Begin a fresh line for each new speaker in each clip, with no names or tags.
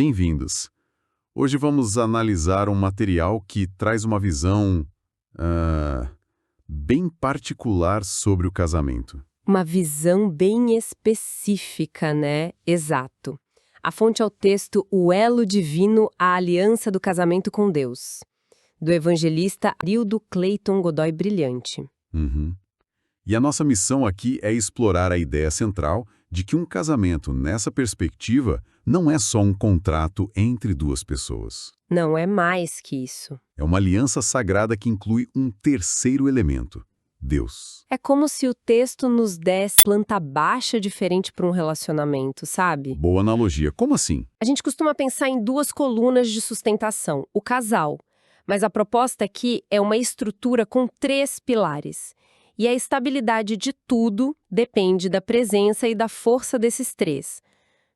bem-vindos. Hoje vamos analisar um material que traz uma visão bem particular sobre o casamento.
Uma visão bem específica, né? Exato. A fonte é o texto O Elo Divino, a Aliança do Casamento com Deus, do evangelista Arildo Clayton Godoy Brilhante.
Uhum. E a nossa missão aqui é explorar a ideia central de que um casamento, nessa perspectiva, não é só um contrato entre duas pessoas.
Não é mais que isso.
É uma aliança sagrada que inclui um terceiro elemento, Deus.
É como se o texto nos desse planta baixa diferente para um relacionamento, sabe?
Boa analogia. Como assim?
A gente costuma pensar em duas colunas de sustentação, o casal. Mas a proposta aqui é uma estrutura com 3 pilares. E a estabilidade de tudo depende da presença e da força desses 3.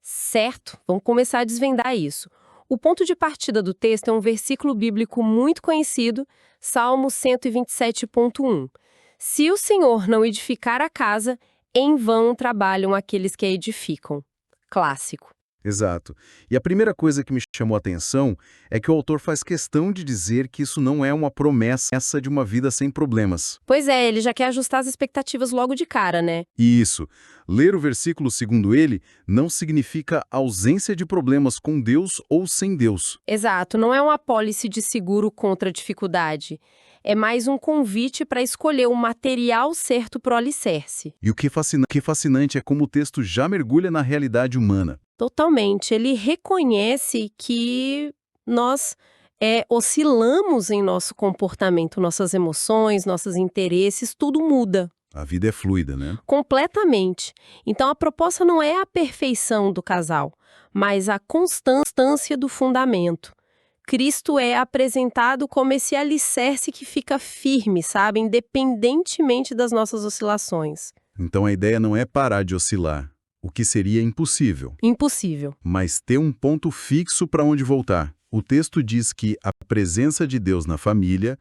Certo? Vamos começar a desvendar isso. O ponto de partida do texto é um versículo bíblico muito conhecido, Salmo 127.1. Se o Senhor não edificar a casa, em vão trabalham aqueles que a edificam. Clássico.
Exato. E a primeira coisa que me chamou a atenção é que o autor faz questão de dizer que isso não é uma promessa de uma vida sem problemas.
Pois é, ele já quer ajustar as expectativas logo de cara, né?
E isso, ler o versículo segundo ele, não significa ausência de problemas com Deus ou sem Deus.
Exato, não é uma apólice de seguro contra a dificuldade. É mais um convite para escolher o material certo para o alicerce.
E o que é fascinante é como o texto já mergulha na realidade humana.
Totalmente. Ele reconhece que nós oscilamos em nosso comportamento, nossas emoções, nossos interesses, tudo muda.
A vida é fluida, né?
Completamente. Então a proposta não é a perfeição do casal, mas a constância do fundamento. Cristo é apresentado como esse alicerce que fica firme, sabe? Independentemente das nossas oscilações.
Então a ideia não é parar de oscilar, o que seria impossível.
Impossível.
Mas ter um ponto fixo para onde voltar. O texto diz que a presença de Deus na família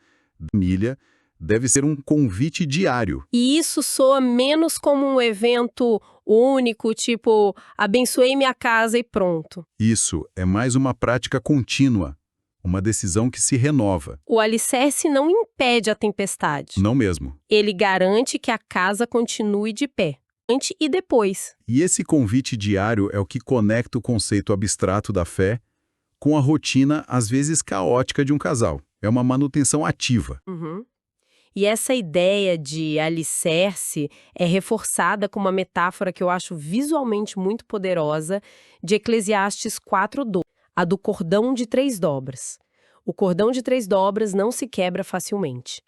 deve ser um convite diário.
E isso soa menos como um evento único, tipo, abençoei minha casa e pronto.
Isso é mais uma prática contínua, uma decisão que se renova.
O alicerce não impede a tempestade.
Não mesmo.
Ele garante que a casa continue de pé, antes e depois.
E esse convite diário é o que conecta o conceito abstrato da fé com a rotina, às vezes caótica, de um casal. É uma manutenção ativa.
Uhum. E essa ideia de alicerce é reforçada com uma metáfora que eu acho visualmente muito poderosa de Eclesiastes 4:12, a do cordão de 3 dobras. O cordão de 3 dobras não se quebra facilmente.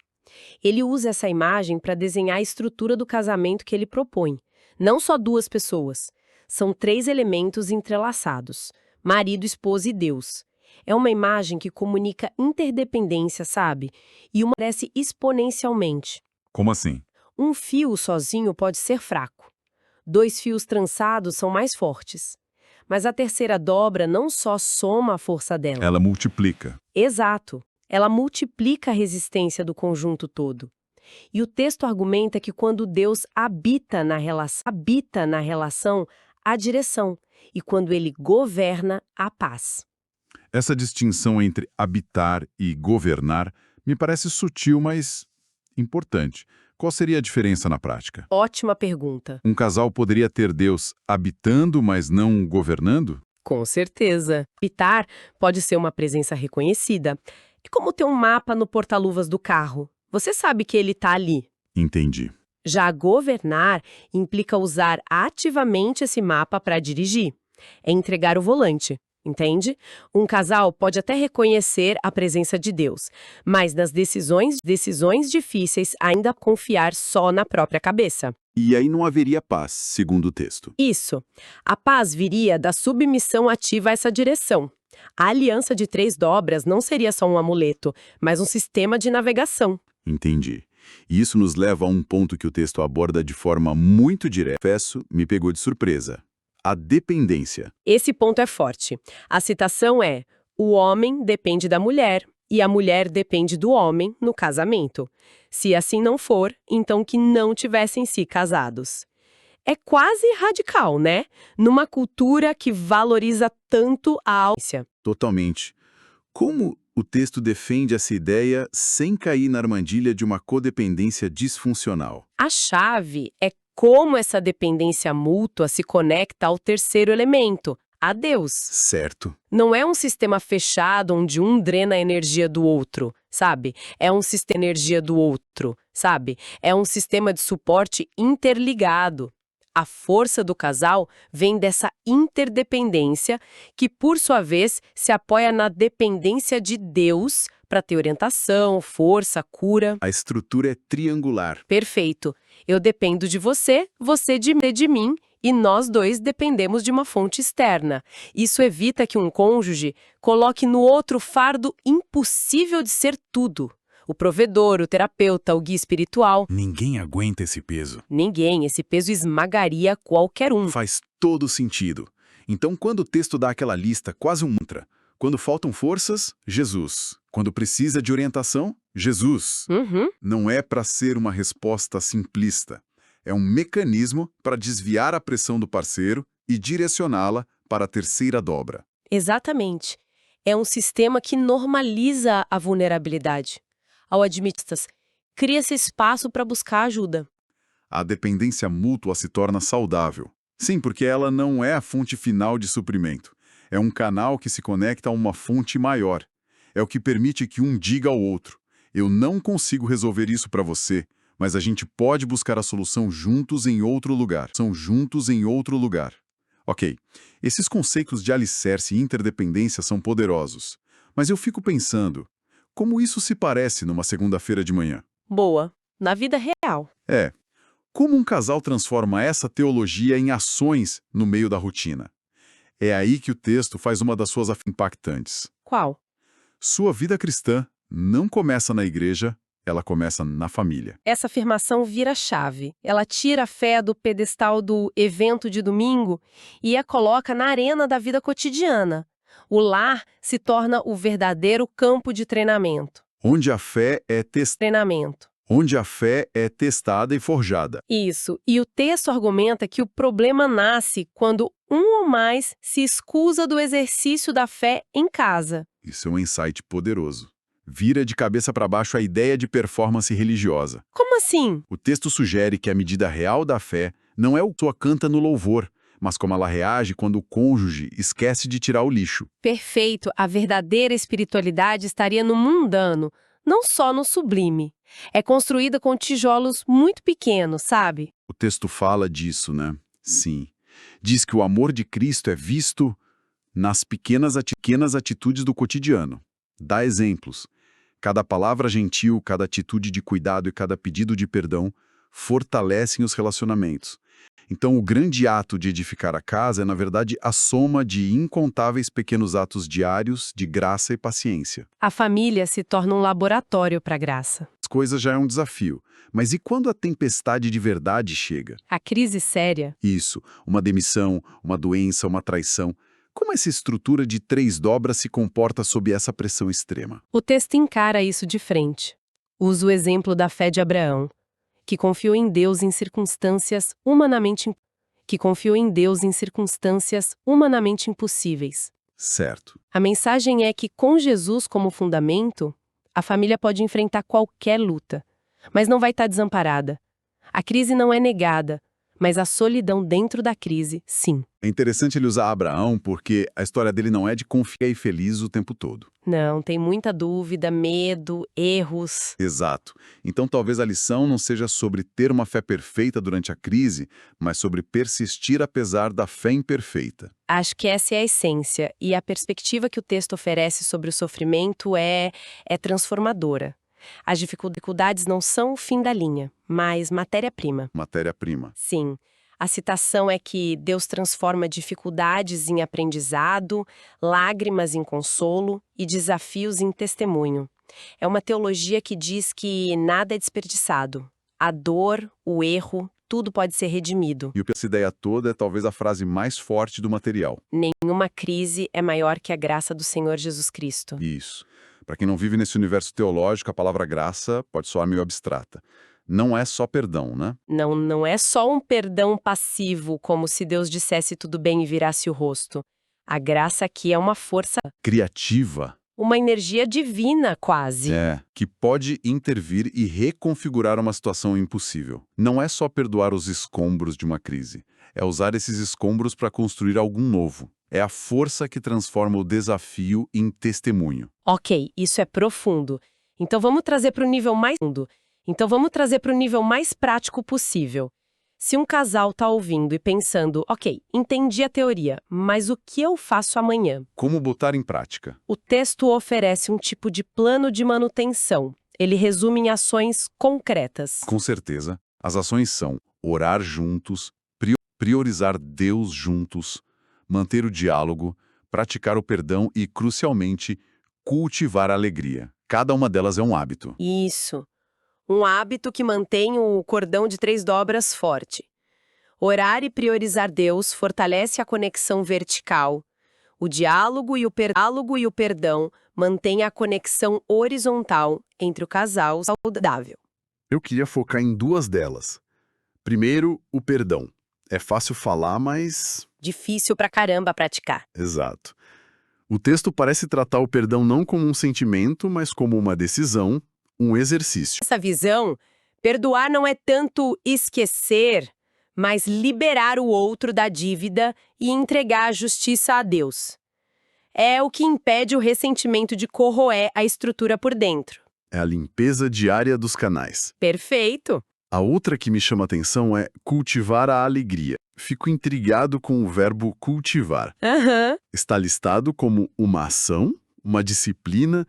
Ele usa essa imagem para desenhar a estrutura do casamento que ele propõe. Não só 2 pessoas. São 3 elementos entrelaçados: marido, esposa e Deus. É uma imagem que comunica interdependência, sabe? E uma cresce exponencialmente.
Como assim?
Um fio sozinho pode ser fraco. 2 fios trançados são mais fortes. Mas a terceira dobra não só soma a força dela.
Ela multiplica.
Exato. Ela multiplica a resistência do conjunto todo. E o texto argumenta que quando Deus habita na relação, há direção. E quando ele governa, há paz.
Essa distinção entre habitar e governar me parece sutil, mas importante. Qual seria a diferença na prática?
Ótima pergunta.
Um casal poderia ter Deus habitando, mas não governando?
Com certeza. Habitar pode ser uma presença reconhecida. É como ter um mapa no porta-luvas do carro. Você sabe que ele está ali.
Entendi.
Já governar implica usar ativamente esse mapa para dirigir. É entregar o volante. Entende? Um casal pode até reconhecer a presença de Deus, mas nas decisões difíceis ainda confiar só na própria cabeça.
E aí não haveria paz, segundo o texto.
Isso. A paz viria da submissão ativa a essa direção. A aliança de 3 dobras não seria só um amuleto, mas um sistema de navegação.
Entendi. E isso nos leva a um ponto que o texto aborda de forma muito direta. Confesso, me pegou de surpresa. A dependência.
Esse ponto é forte. A citação é: o homem depende da mulher e a mulher depende do homem no casamento. Se assim não for, então que não tivessem se casados. É quase radical, né? Numa cultura que valoriza tanto a ausência.
Totalmente. Como o texto defende essa ideia sem cair na armadilha de uma codependência disfuncional?
A chave é como essa dependência mútua se conecta ao terceiro elemento, a Deus.
Certo.
Não é um sistema fechado onde um drena a energia do outro, sabe? É um sistema de energia do outro, sabe? É um sistema de suporte interligado. A força do casal vem dessa interdependência, que, por sua vez, se apoia na dependência de Deus para ter orientação, força, cura.
A estrutura é triangular.
Perfeito. Eu dependo de você, você de mim, e nós dois dependemos de uma fonte externa. Isso evita que um cônjuge coloque no outro o fardo impossível de ser tudo. O provedor, o terapeuta, o guia espiritual.
Ninguém aguenta esse peso.
Ninguém, esse peso esmagaria qualquer um.
Faz todo sentido. Então, quando o texto dá aquela lista, quase um mantra. Quando faltam forças, Jesus. Quando precisa de orientação, Jesus. Não é para ser uma resposta simplista. É um mecanismo para desviar a pressão do parceiro e direcioná-la para a terceira dobra.
Exatamente. É um sistema que normaliza a vulnerabilidade. Ao admitir, cria-se espaço para buscar ajuda.
A dependência mútua se torna saudável. Sim, porque ela não é a fonte final de suprimento. É um canal que se conecta a uma fonte maior. É o que permite que um diga ao outro: eu não consigo resolver isso para você, mas a gente pode buscar a solução juntos em outro lugar. São juntos em outro lugar. Ok, esses conceitos de alicerce e interdependência são poderosos. Mas eu fico pensando, como isso se parece numa segunda-feira de manhã?
Boa. Na vida real.
Como um casal transforma essa teologia em ações no meio da rotina? É aí que o texto faz uma das suas impactantes.
Qual?
Sua vida cristã não começa na igreja, ela começa na família.
Essa afirmação vira chave. Ela tira a fé do pedestal do evento de domingo e a coloca na arena da vida cotidiana. O lar se torna o verdadeiro campo de treinamento.
Onde a fé é
Treinamento.
Onde a fé é testada e forjada.
Isso. E o texto argumenta que o problema nasce quando um ou mais se escusa do exercício da fé em casa.
Isso é um insight poderoso. Vira de cabeça para baixo a ideia de performance religiosa.
Como assim?
O texto sugere que a medida real da fé não é o que a pessoa canta no louvor, mas como ela reage quando o cônjuge esquece de tirar o lixo.
Perfeito. A verdadeira espiritualidade estaria no mundano, não só no sublime. É construída com tijolos muito pequenos, sabe?
O texto fala disso, né? Sim. Diz que o amor de Cristo é visto nas pequenas atitudes do cotidiano. Dá exemplos. Cada palavra gentil, cada atitude de cuidado e cada pedido de perdão fortalecem os relacionamentos. Então, o grande ato de edificar a casa é, na verdade, a soma de incontáveis pequenos atos diários de graça e paciência.
A família se torna um laboratório para a graça.
As coisas já é um desafio. Mas e quando a tempestade de verdade chega?
A crise séria.
Isso, uma demissão, uma doença, uma traição. Como essa estrutura de 3 dobras se comporta sob essa pressão extrema?
O texto encara isso de frente. Usa o exemplo da fé de Abraão, que confiou em Deus em circunstâncias humanamente impossíveis.
Certo.
A mensagem é que, com Jesus como fundamento, a família pode enfrentar qualquer luta, mas não vai estar desamparada. A crise não é negada, mas a solidão dentro da crise, sim.
É interessante ele usar Abraão porque a história dele não é de confiar e feliz o tempo todo.
Não, tem muita dúvida, medo, erros.
Exato. Então talvez a lição não seja sobre ter uma fé perfeita durante a crise, mas sobre persistir apesar da fé imperfeita.
Acho que essa é a essência, e a perspectiva que o texto oferece sobre o sofrimento é transformadora. As dificuldades não são o fim da linha, mas matéria-prima.
Matéria-prima.
Sim. A citação é que Deus transforma dificuldades em aprendizado, lágrimas em consolo e desafios em testemunho. É uma teologia que diz que nada é desperdiçado. A dor, o erro, tudo pode ser redimido.
E essa ideia toda é talvez a frase mais forte do material.
Nenhuma crise é maior que a graça do Senhor Jesus Cristo.
Isso. Para quem não vive nesse universo teológico, a palavra graça pode soar meio abstrata. não é só perdão, né?
Não é só um perdão passivo, como se Deus dissesse tudo bem e virasse o rosto. A graça aqui é uma força,
Criativa.
uma energia divina, quase.
Que pode intervir e reconfigurar uma situação impossível. Não é só perdoar os escombros de uma crise, é usar esses escombros para construir algo novo. É a força que transforma o desafio em testemunho.
Ok, isso é profundo. Então vamos trazer para o nível mais fundo. Então vamos trazer para o nível mais prático possível. Se um casal está ouvindo e pensando, ok, entendi a teoria, mas o que eu faço amanhã?
Como botar em prática?
O texto oferece um tipo de plano de manutenção. Ele resume em ações concretas.
Com certeza, as ações são orar juntos, priorizar Deus juntos, manter o diálogo, praticar o perdão e, crucialmente, cultivar a alegria. Cada uma delas é um hábito.
Isso. Um hábito que mantém o cordão de 3 dobras forte. Orar e priorizar Deus fortalece a conexão vertical. O diálogo e o perdão mantêm a conexão horizontal entre o casal saudável.
Eu queria focar em duas delas. Primeiro, o perdão. É fácil falar, mas...
Difícil pra caramba praticar.
Exato. O texto parece tratar o perdão não como um sentimento, mas como uma decisão, um exercício.
Essa visão, perdoar não é tanto esquecer, mas liberar o outro da dívida e entregar a justiça a Deus. É o que impede o ressentimento de corroer a estrutura por dentro.
É a limpeza diária dos canais.
Perfeito!
A outra que me chama a atenção é cultivar a alegria. Fico intrigado com o verbo cultivar.
Aham.
Está listado como uma ação, uma disciplina,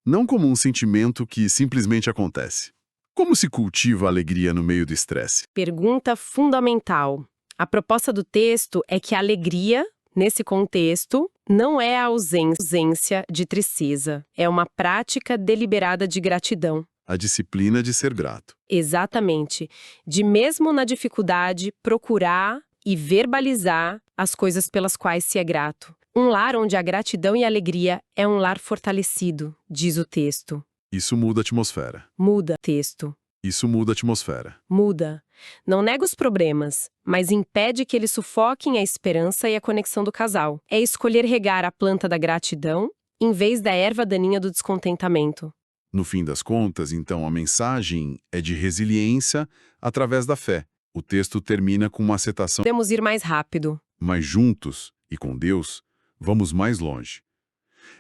não como um sentimento que simplesmente acontece. Como se cultiva a alegria no meio do estresse?
Pergunta fundamental. A proposta do texto é que a alegria, nesse contexto, não é a ausência de tristeza. É uma prática deliberada de gratidão.
A disciplina de ser grato.
Exatamente. De mesmo na dificuldade, procurar e verbalizar as coisas pelas quais se é grato. Um lar onde a gratidão e a alegria é um lar fortalecido, diz o texto.
Isso muda a atmosfera.
Muda, texto.
Isso muda a atmosfera.
Muda. Não nega os problemas, mas impede que eles sufoquem a esperança e a conexão do casal. É escolher regar a planta da gratidão em vez da erva daninha do descontentamento.
No fim das contas, então, a mensagem é de resiliência através da fé. O texto termina com uma acetação.
Podemos ir mais rápido.
Mas juntos, e com Deus, vamos mais longe.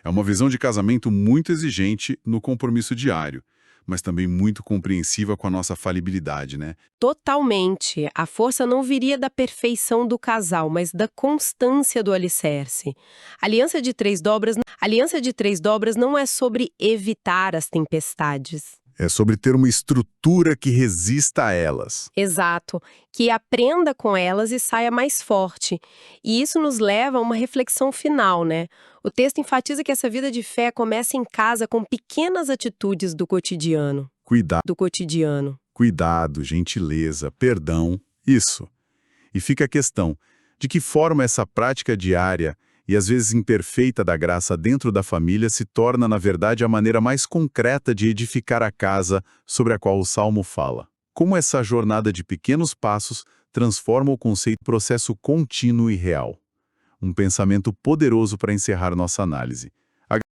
É uma visão de casamento muito exigente no compromisso diário, mas também muito compreensiva com a nossa falibilidade, né?
Totalmente. A força não viria da perfeição do casal, mas da constância do alicerce. A Aliança de Três Dobras não é sobre evitar as tempestades.
É sobre ter uma estrutura que resista a elas.
Exato. Que aprenda com elas e saia mais forte. E isso nos leva a uma reflexão final, né? O texto enfatiza que essa vida de fé começa em casa com pequenas atitudes do cotidiano.
Cuidado, gentileza, perdão, isso. E fica a questão, de que forma essa prática diária e às vezes imperfeita da graça dentro da família se torna, na verdade, a maneira mais concreta de edificar a casa sobre a qual o Salmo fala. Como essa jornada de pequenos passos transforma o conceito de processo contínuo e real. Um pensamento poderoso para encerrar nossa análise.